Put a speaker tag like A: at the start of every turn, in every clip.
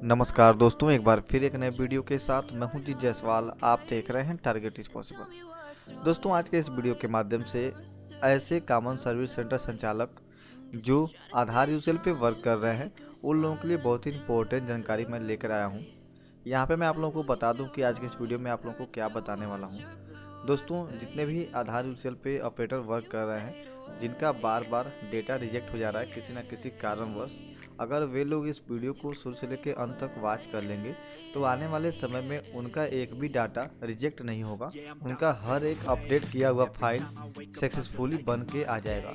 A: नमस्कार दोस्तों, एक बार फिर एक नए वीडियो के साथ मैं हूं जी जायसवाल। आप देख रहे हैं टारगेट इज पॉसिबल। दोस्तों, आज के इस वीडियो के माध्यम से ऐसे कॉमन सर्विस सेंटर संचालक जो आधार यूजर पे वर्क कर रहे हैं उन लोगों के लिए बहुत ही इंपॉर्टेंट जानकारी मैं लेकर आया हूं। यहाँ पे मैं आप लोगों को बता दूं कि आज के इस वीडियो में आप लोगों को क्या बताने वाला हूँ। दोस्तों, जितने भी आधार यूजर पे ऑपरेटर वर्क कर रहे हैं जिनका बार बार डेटा रिजेक्ट हो जा रहा है किसी न किसी कारणवश, अगर वे लोग इस वीडियो को शुरू से लेकर अंत तक वॉच कर लेंगे तो आने वाले समय में उनका एक भी डाटा रिजेक्ट नहीं होगा। उनका हर एक अपडेट किया हुआ फाइल सक्सेसफुली बन के आ जाएगा।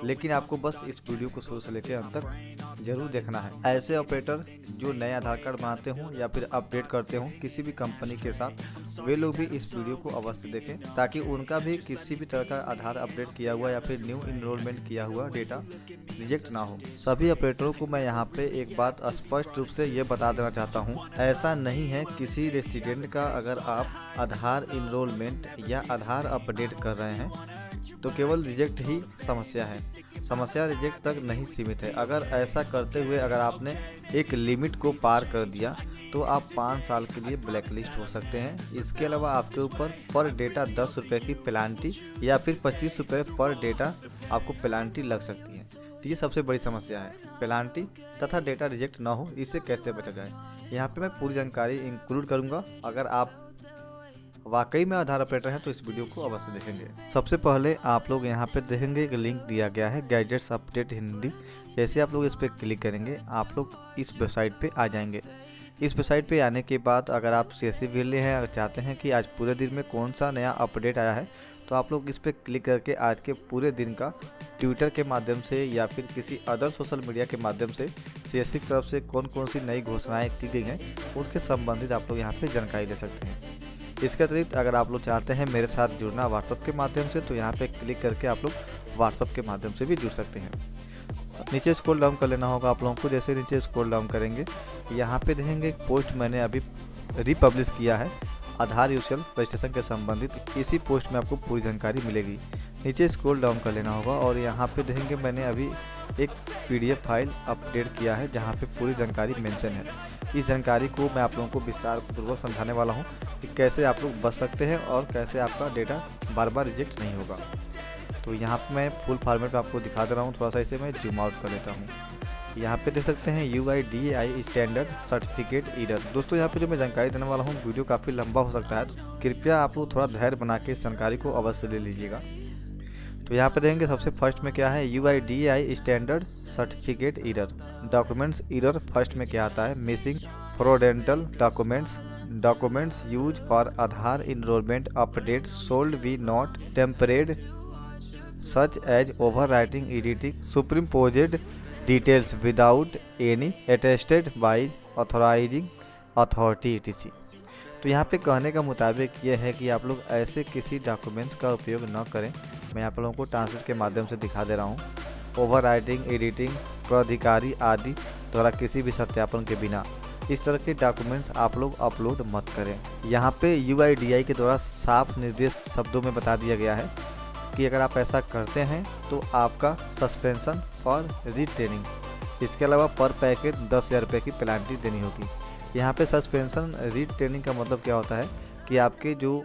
A: लेकिन आपको बस इस वीडियो को शुरू से लेकर अंत तक जरूर देखना है। ऐसे ऑपरेटर जो नए आधार कार्ड बनाते हों या फिर अपडेट करते हों किसी भी कंपनी के साथ, वे लोग भी इस वीडियो को अवश्य देखें ताकि उनका भी किसी भी तरह का आधार अपडेट किया हुआ या फिर न्यू इनरोलमेंट किया हुआ डेटा रिजेक्ट ना हो। सभी ऑपरेटरों को मैं यहाँ पे एक बात स्पष्ट रूप से ये बता देना चाहता हूँ, ऐसा नहीं है किसी रेसिडेंट का अगर आप आधार इनरोलमेंट या आधार अपडेट कर रहे हैं तो केवल रिजेक्ट ही समस्या है। समस्या रिजेक्ट तक नहीं सीमित है। अगर ऐसा करते हुए अगर आपने एक लिमिट को पार कर दिया तो आप 5 साल के लिए ब्लैक लिस्ट हो सकते हैं। इसके अलावा आपके ऊपर पर डेटा 10 रुपये की पेनाल्टी या फिर 25 रुपये पर डेटा आपको पेनाल्टी लग सकती है। तो ये सबसे बड़ी समस्या है, पेनाल्टी तथा डेटा रिजेक्ट ना हो। इससे कैसे बचा जाए, यहाँ पे मैं पूरी जानकारी इंक्लूड करूँगा। अगर आप वाकई में आधार ऑपरेटर हैं तो इस वीडियो को अवश्य देखेंगे। सबसे पहले आप लोग यहाँ पे देखेंगे एक लिंक दिया गया है गैजेट्स अपडेट हिंदी। जैसे आप लोग इस पर क्लिक करेंगे आप लोग इस वेबसाइट पे आ जाएंगे। इस वेबसाइट पे आने के बाद अगर आप CSV ले हैं और चाहते हैं कि आज पूरे दिन में कौन सा नया अपडेट आया है तो आप लोग इस पर क्लिक करके आज के पूरे दिन का ट्विटर के माध्यम से या फिर किसी अदर सोशल मीडिया के माध्यम से CSC की तरफ से कौन कौन सी नई घोषणाएँ की गई हैं उसके संबंधित आप लोग यहाँ पर जानकारी ले सकते हैं। इसके अतिरिक्त अगर आप लोग चाहते हैं मेरे साथ जुड़ना व्हाट्सएप के माध्यम से तो यहाँ पे क्लिक करके आप लोग व्हाट्सएप के माध्यम से भी जुड़ सकते हैं। नीचे स्क्रॉल डाउन कर लेना होगा आप लोगों को। जैसे नीचे स्क्रॉल डाउन करेंगे यहाँ पे देखेंगे एक पोस्ट मैंने अभी रिपब्लिश किया है आधार यूजर रजिस्ट्रेशन के संबंधित। इसी पोस्ट में आपको पूरी जानकारी मिलेगी। नीचे स्क्रॉल डाउन कर लेना होगा और यहाँ पे देखेंगे मैंने अभी एक PDF फाइल अपडेट किया है जहाँ पे पूरी जानकारी मेंशन है। इस जानकारी को मैं आप लोगों को विस्तार पूर्वक समझाने वाला हूँ कि कैसे आप लोग बच सकते हैं और कैसे आपका डेटा बार बार रिजेक्ट नहीं होगा। तो यहाँ पे मैं फुल फॉर्मेट में आपको दिखा दे रहा हूँ। थोड़ा सा इसे मैं जूम आउट कर लेता हूँ। यहाँ पे देख सकते हैं UIDAI स्टैंडर्ड सर्टिफिकेट एरर। दोस्तों, यहाँ पे जो मैं जानकारी देने वाला हूँ वीडियो काफ़ी लंबा हो सकता है तो कृपया आप लोग थोड़ा धैर्य बना के इस जानकारी को अवश्य ले लीजिएगा। तो यहाँ पे देखेंगे सबसे फर्स्ट में क्या है, UIDAI standard certificate error. Documents error first में क्या आता है, missing fraudulent documents use for Aadhaar enrolment update should be not tampered such as over writing editing superimposed details without any attested by authorising authority etc। तो यहाँ पे कहने का मुताबिक ये है कि आप लोग ऐसे किसी डॉक्यूमेंट्स का उपयोग न करें। मैं आप लोगों को ट्रांसलेट के माध्यम से दिखा दे रहा हूँ। ओवर राइटिंग एडिटिंग प्राधिकारी आदि द्वारा किसी भी सत्यापन के बिना इस तरह के डॉक्यूमेंट्स आप लोग अपलोड मत करें। यहाँ पे UIDAI के द्वारा साफ निर्देश शब्दों में बता दिया गया है कि अगर आप ऐसा करते हैं तो आपका सस्पेंशन फॉर रीट्रेनिंग, इसके अलावा पर पैकेट 10,000 रुपये की पेनाल्टी देनी होगी। यहाँ पे सस्पेंशन रीट्रेनिंग का मतलब क्या होता है कि आपके जो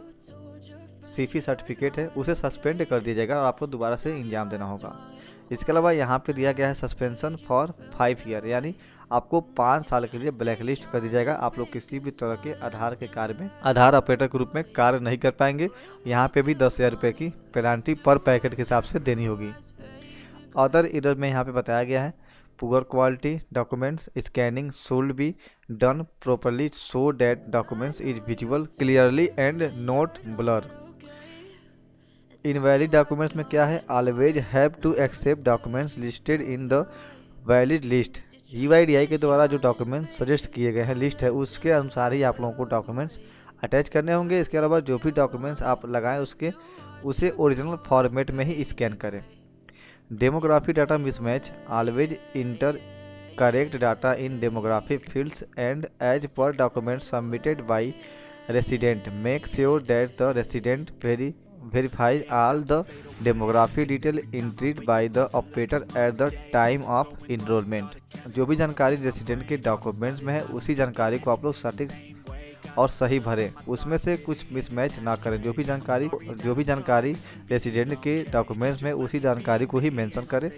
A: CFE सर्टिफिकेट है उसे सस्पेंड कर दिया जाएगा और आपको दोबारा से एग्जाम देना होगा। इसके अलावा यहाँ पे दिया गया है सस्पेंशन फॉर 5 ईयर, यानी आपको 5 साल के लिए ब्लैक लिस्ट कर दिया जाएगा। आप लोग किसी भी तरह के आधार के कार्य में आधार ऑपरेटर के रूप में कार्य नहीं कर पाएंगे। यहाँ पे भी 10,000 रुपये की पेनाल्टी पर पैकेट के हिसाब से देनी होगी। अदर एरर में यहाँ पे बताया गया है poor quality documents scanning should be done properly so that documents is visual clearly and not blur. Invalid documents में क्या है, always have to accept documents listed in the valid list. UIDAI के द्वारा जो डॉक्यूमेंट सजेस्ट किए गए हैं list है उसके अनुसार ही आप लोगों को डॉक्यूमेंट्स अटैच करने होंगे। इसके अलावा जो भी डॉक्यूमेंट्स आप लगाएं उसे ओरिजिनल फॉर्मेट में ही स्कैन करें। Demography data mismatch, always enter correct data in demography fields and as per document submitted by resident, make sure that the resident verify all the demography detail entered by the operator at the time of enrolment. जो भी जानकारी resident के documents में है उसी जानकारी को आप लोग सटीक और सही भरें, उसमें से कुछ मिसमैच ना करें। जो भी जानकारी रेसिडेंट के डॉक्यूमेंट्स में उसी जानकारी को ही मेंशन करें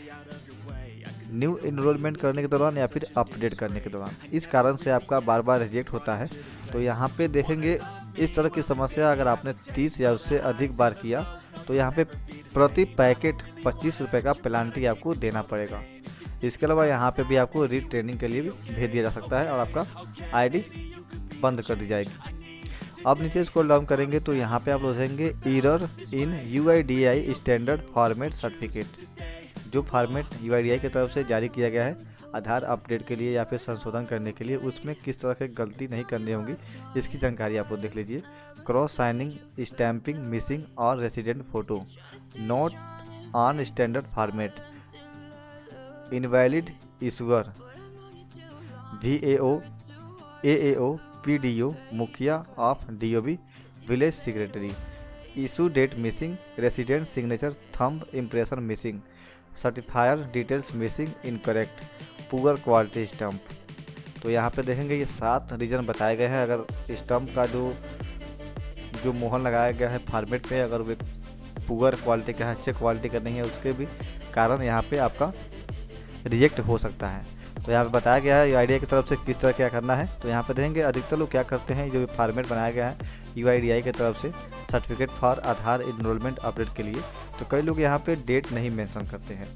A: न्यू इनरोलमेंट करने के दौरान या फिर अपडेट करने के दौरान। इस कारण से आपका बार बार रिजेक्ट होता है। तो यहाँ पे देखेंगे इस तरह की समस्या अगर आपने 30 या उससे अधिक बार किया तो यहाँ पे प्रति पैकेट 25 रुपये का पेनाल्टी आपको देना पड़ेगा। इसके अलावा यहाँ पे भी आपको रीट्रेनिंग के लिए भी भेज दिया जा सकता है और आपका आईडी बंद कर दी जाएगी। अब नीचे स्क्रॉल डाउन करेंगे तो यहाँ पे आप लोग देखेंगे error in UIDAI standard format certificate. जो फॉर्मेट UIDAI की तरफ से जारी किया गया है आधार अपडेट के लिए या फिर संशोधन करने के लिए, उसमें किस तरह की गलती नहीं करनी होगी इसकी जानकारी आप लोग देख लीजिए। क्रॉस साइनिंग, स्टैंपिंग मिसिंग और resident photo not on standard format, invalid issuer, VAO, AAO, PDO, मुखिया of DOB, village secretary, issue date missing, resident signature thumb impression missing, certifier details missing, incorrect, poor quality stamp. तो यहाँ पे देखेंगे ये 7 reason बताए गए हैं। अगर स्टम्प का जो मोहर लगाया गया है फॉर्मेट पे अगर वो पुअर क्वालिटी का है, अच्छे क्वालिटी का नहीं है, उसके भी कारण यहाँ पे आपका रिजेक्ट हो सकता है। तो यहाँ पे बताया गया है UIDAI की तरफ से किस तरह क्या करना है। तो यहाँ पे देखेंगे अधिकतर लोग क्या करते हैं, जो फॉर्मेट बनाया गया है UIDAI की तरफ से certificate for Aadhaar enrolment update के लिए, तो कई लोग यहाँ पे डेट नहीं मेंशन करते हैं।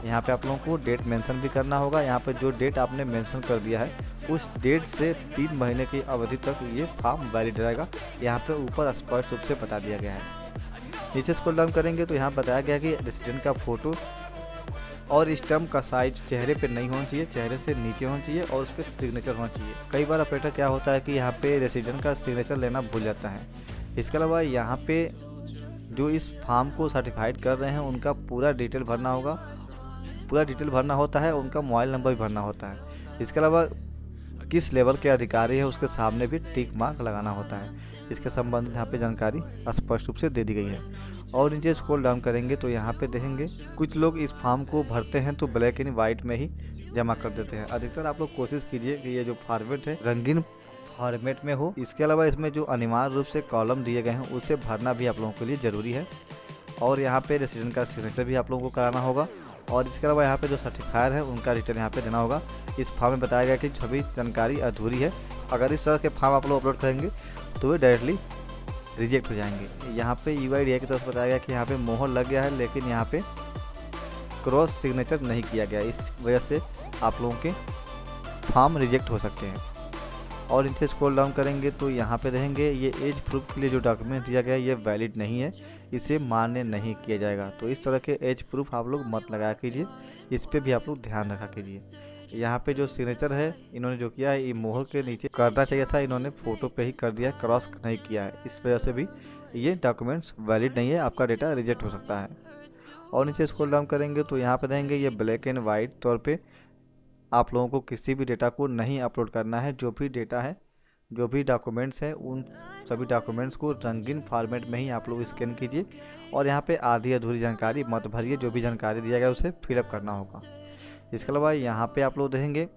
A: यहाँ पे आप लोगों को डेट मेंशन भी करना होगा। यहाँ पे जो डेट आपने मेंशन कर दिया है उस डेट से 3 महीने की अवधि तक ये फॉर्म वैलिड रहेगा। यहाँ पे ऊपर स्पष्ट रूप से बता दिया गया है। नीचे स्क्रॉल डाउन करेंगे तो यहाँ बताया गया कि रेसिडेंट का फोटो और स्टम्प का साइज चेहरे पे नहीं होना चाहिए, चेहरे से नीचे होना चाहिए और उस पर सिग्नेचर होना चाहिए। कई बार ऑपरेटर क्या होता है कि यहाँ पे रेसिडेंट का सिग्नेचर लेना भूल जाता है। इसके अलावा यहाँ पे जो इस फॉर्म को सर्टिफाइड कर रहे हैं उनका पूरा डिटेल भरना होगा, पूरा डिटेल भरना होता है, उनका मोबाइल नंबर भी भरना होता है। इसके अलावा किस लेवल के अधिकारी है उसके सामने भी टिक मार्क लगाना होता है। इसके संबंधित यहाँ पे जानकारी स्पष्ट रूप से दे दी गई है। और नीचे स्क्रॉल डाउन करेंगे तो यहाँ पे देखेंगे कुछ लोग इस फॉर्म को भरते हैं तो ब्लैक एंड वाइट में ही जमा कर देते हैं। अधिकतर आप लोग कोशिश कीजिए कि ये जो फॉर्मेट है रंगीन फॉर्मेट में हो। इसके अलावा इसमें जो अनिवार्य रूप से कॉलम दिए गए हैं उसे भरना भी आप लोगों के लिए ज़रूरी है। और यहाँ पे रेसिडेंट का सिग्नेचर भी आप लोगों को कराना होगा। और इसके अलावा यहाँ पे जो सर्टिफायर है उनका डिटेल यहाँ पे देना होगा। इस फॉर्म में बताया गया कि सभी जानकारी अधूरी है। अगर इस तरह के फॉर्म आप लोग अपलोड करेंगे तो वे डायरेक्टली रिजेक्ट हो जाएंगे। यहाँ पे UIDAI की तरफ बताया गया कि यहाँ पे मोहर लग गया है लेकिन यहाँ पे क्रॉस सिग्नेचर नहीं किया गया, इस वजह से आप लोगों के फॉर्म रिजेक्ट हो सकते हैं। और नीचे स्क्रॉल डाउन करेंगे तो यहाँ पे रहेंगे ये एज प्रूफ के लिए जो डॉक्यूमेंट दिया गया है ये वैलिड नहीं है, इसे मान्य नहीं किया जाएगा। तो इस तरह के एज प्रूफ आप लोग मत लगाया कीजिए, इस पे भी आप लोग ध्यान रखा कीजिए। यहाँ पे जो सिग्नेचर है इन्होंने जो किया है ये मोहर के नीचे करना चाहिए था, इन्होंने फ़ोटो पे ही कर दिया, क्रॉस नहीं किया है। इस वजह से भी ये डॉक्यूमेंट्स वैलिड नहीं है, आपका डेटा रिजेक्ट हो सकता है। और नीचे स्क्रॉल डाउन करेंगे तो यहाँ पे रहेंगे ये ब्लैक एंड वाइट तौर पे आप लोगों को किसी भी डेटा को नहीं अपलोड करना है। जो भी डेटा है, जो भी डॉक्यूमेंट्स हैं, उन सभी डॉक्यूमेंट्स को रंगीन फॉर्मेट में ही आप लोग स्कैन कीजिए। और यहाँ पे आधी अधूरी जानकारी मत भरिए, जो भी जानकारी दिया गया उसे फिलअप करना होगा। इसके अलावा यहाँ पे आप लोग देखेंगे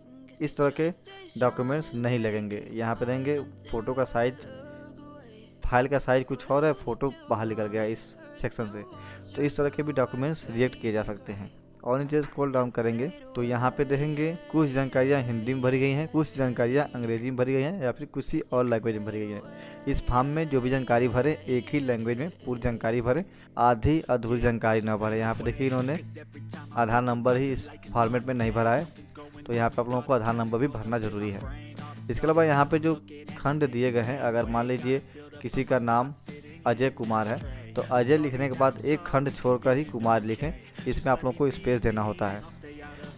A: इस तरह के डॉक्यूमेंट्स नहीं लगेंगे। यहाँ पे देंगे फ़ोटो का साइज, फाइल का साइज़ कुछ और है, फ़ोटो बाहर निकल गया इस सेक्शन से, तो इस तरह के भी डॉक्यूमेंट्स रिजेक्ट किए जा सकते हैं। और नीचे स्क्रॉल डाउन करेंगे तो यहाँ पे देखेंगे कुछ जानकारियाँ हिंदी में भरी गई हैं, कुछ जानकारियाँ अंग्रेजी में भरी गई हैं या फिर किसी और लैंग्वेज में भरी गई हैं। इस फॉर्म में जो भी जानकारी भरे एक ही लैंग्वेज में पूरी जानकारी भरे, आधी अधूरी जानकारी ना भरे। यहाँ पे देखिए इन्होंने आधार नंबर ही इस फॉर्मेट में नहीं भरा है, तो यहाँ पे आप लोगों को आधार नंबर भी भरना ज़रूरी है। इसके अलावा यहाँ पे जो खंड दिए गए हैं, अगर मान लीजिए किसी का नाम अजय कुमार है तो अजय लिखने के बाद एक खंड छोड़कर ही कुमार लिखें, इसमें आप लोगों को स्पेस देना होता है।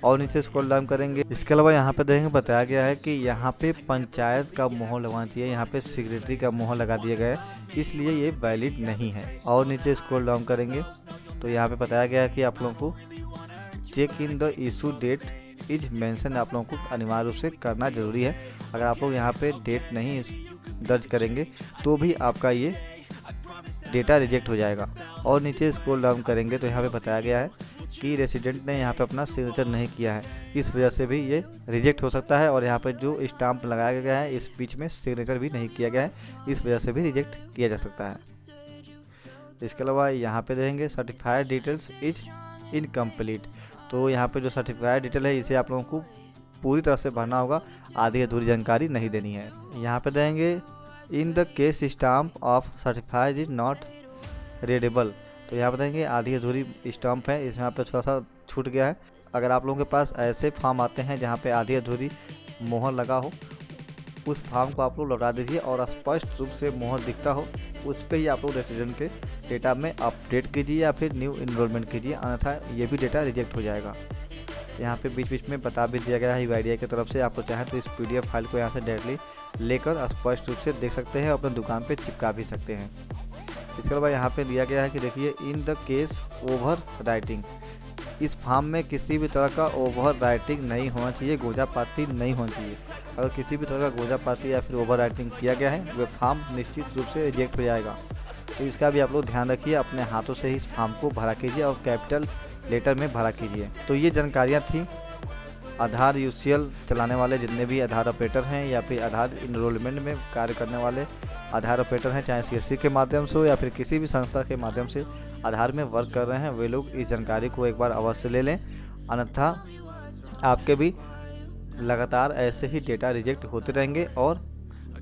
A: और नीचे स्क्रॉल डाउन करेंगे, इसके अलावा यहाँ पे देखेंगे बताया गया है कि यहाँ पे पंचायत का मोहर लगवाना चाहिए, यहाँ पे सेक्रेटरी का मोहर लगा दिया गया है, इसलिए ये वैलिड नहीं है। और नीचे स्क्रॉल डाउन करेंगे तो यहाँ पे बताया गया है कि आप लोगों को check in the issue date is mention आप लोगों को अनिवार्य रूप से करना जरूरी है। अगर आप लोग यहाँ पे डेट नहीं दर्ज करेंगे तो भी आपका ये डेटा रिजेक्ट हो जाएगा। और नीचे स्क्रॉल डाउन करेंगे तो यहाँ पे बताया गया है कि रेसिडेंट ने यहाँ पे अपना सिग्नेचर नहीं किया है, इस वजह से भी ये रिजेक्ट हो सकता है। और यहाँ पे जो स्टाम्प लगाया गया है इस बीच में सिग्नेचर भी नहीं किया गया है, इस वजह से भी रिजेक्ट किया जा सकता है। इसके अलावा यहाँ पे देखेंगे सर्टिफाइड डिटेल्स इज इनकम्प्लीट। तो यहाँ पे जो सर्टिफाइड डिटेल है इसे आप लोगों को पूरी तरह से भरना होगा, आधी अधूरी जानकारी नहीं देनी है। यहाँ पे देंगे in the case stamp of certified is not readable. तो यहाँ पे देंगे आधी अधूरी स्टाम्प है, इसमें यहाँ पे थोड़ा सा छूट गया है। अगर आप लोगों के पास ऐसे फॉर्म आते हैं जहाँ पे आधी अधूरी मोहर लगा हो, उस फॉर्म को आप लोग लौटा दीजिए और स्पष्ट रूप से मोहर दिखता हो, उस पर ही आप लोग रेसिडेंट के डेटा में अपडेट कीजिए या फिर न्यू इनरोलमेंट कीजिए, अन्यथा ये भी डेटा रिजेक्ट हो जाएगा। यहाँ पे बीच बीच में बता भी दिया गया है UIDAI की तरफ से, आपको चाहे तो इस PDF फाइल को यहाँ से डायरेक्टली लेकर स्पष्ट रूप से देख सकते हैं, अपने दुकान पे चिपका भी सकते हैं। इसके अलावा यहाँ पे दिया गया है कि देखिए in the case over writing, इस फॉर्म में किसी भी तरह का ओवर राइटिंग नहीं होना चाहिए, गोजापाती नहीं होना चाहिए। अगर किसी भी तरह का गोजापाती या फिर ओवर राइटिंग किया गया है वह फॉर्म निश्चित रूप से रिजेक्ट हो जाएगा। तो इसका भी आप लोग ध्यान रखिए, अपने हाथों से ही इस फॉर्म को भरा कीजिए और कैपिटल लेटर में भरा कीजिए। तो ये जानकारियाँ थी आधार UCL चलाने वाले जितने भी आधार ऑपरेटर हैं या फिर आधार इनरोलमेंट में कार्य करने वाले आधार ऑपरेटर हैं, चाहे CSC के माध्यम से हो या फिर किसी भी संस्था के माध्यम से आधार में वर्क कर रहे हैं, वे लोग इस जानकारी को एक बार अवश्य ले लें, अन्यथा आपके भी लगातार ऐसे ही डेटा रिजेक्ट होते रहेंगे और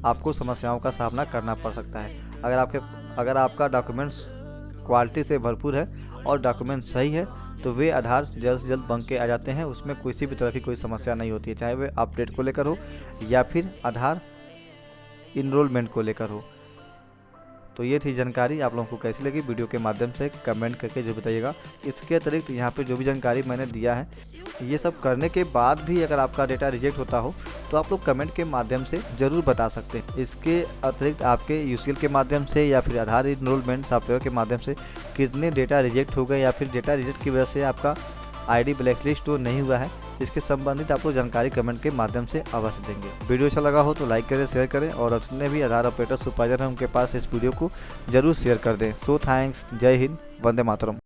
A: आपको समस्याओं का सामना करना पड़ सकता है। अगर आपका डॉक्यूमेंट्स क्वालिटी से भरपूर है और डॉक्यूमेंट सही है तो वे आधार जल्द से जल्द बन के आ जाते हैं, उसमें किसी भी तरह की कोई समस्या नहीं होती है, चाहे वे अपडेट को लेकर हो या फिर आधार इनरोलमेंट को लेकर हो। तो ये थी जानकारी, आप लोगों को कैसी लगी वीडियो के माध्यम से कमेंट करके जो बताइएगा। इसके अतिरिक्त यहाँ पे जो भी जानकारी मैंने दिया है, ये सब करने के बाद भी अगर आपका डेटा रिजेक्ट होता हो तो आप लोग कमेंट के माध्यम से ज़रूर बता सकते हैं। इसके अतिरिक्त आपके UCL के माध्यम से या फिर आधार इनरोलमेंट सॉफ्टवेयर के माध्यम से कितने डेटा रिजेक्ट हो गए या फिर डेटा रिजेक्ट की वजह से आपका ID ब्लैकलिस्ट तो नहीं हुआ है, इसके संबंधित आप लोग जानकारी कमेंट के माध्यम से अवश्य देंगे। वीडियो अच्छा लगा हो तो लाइक करें, शेयर करें और जितने भी आधार ऑपरेटर सुपरवाइजर हैं उनके पास इस वीडियो को जरूर शेयर कर दें। सो थैंक्स, जय हिंद, वंदे मातरम।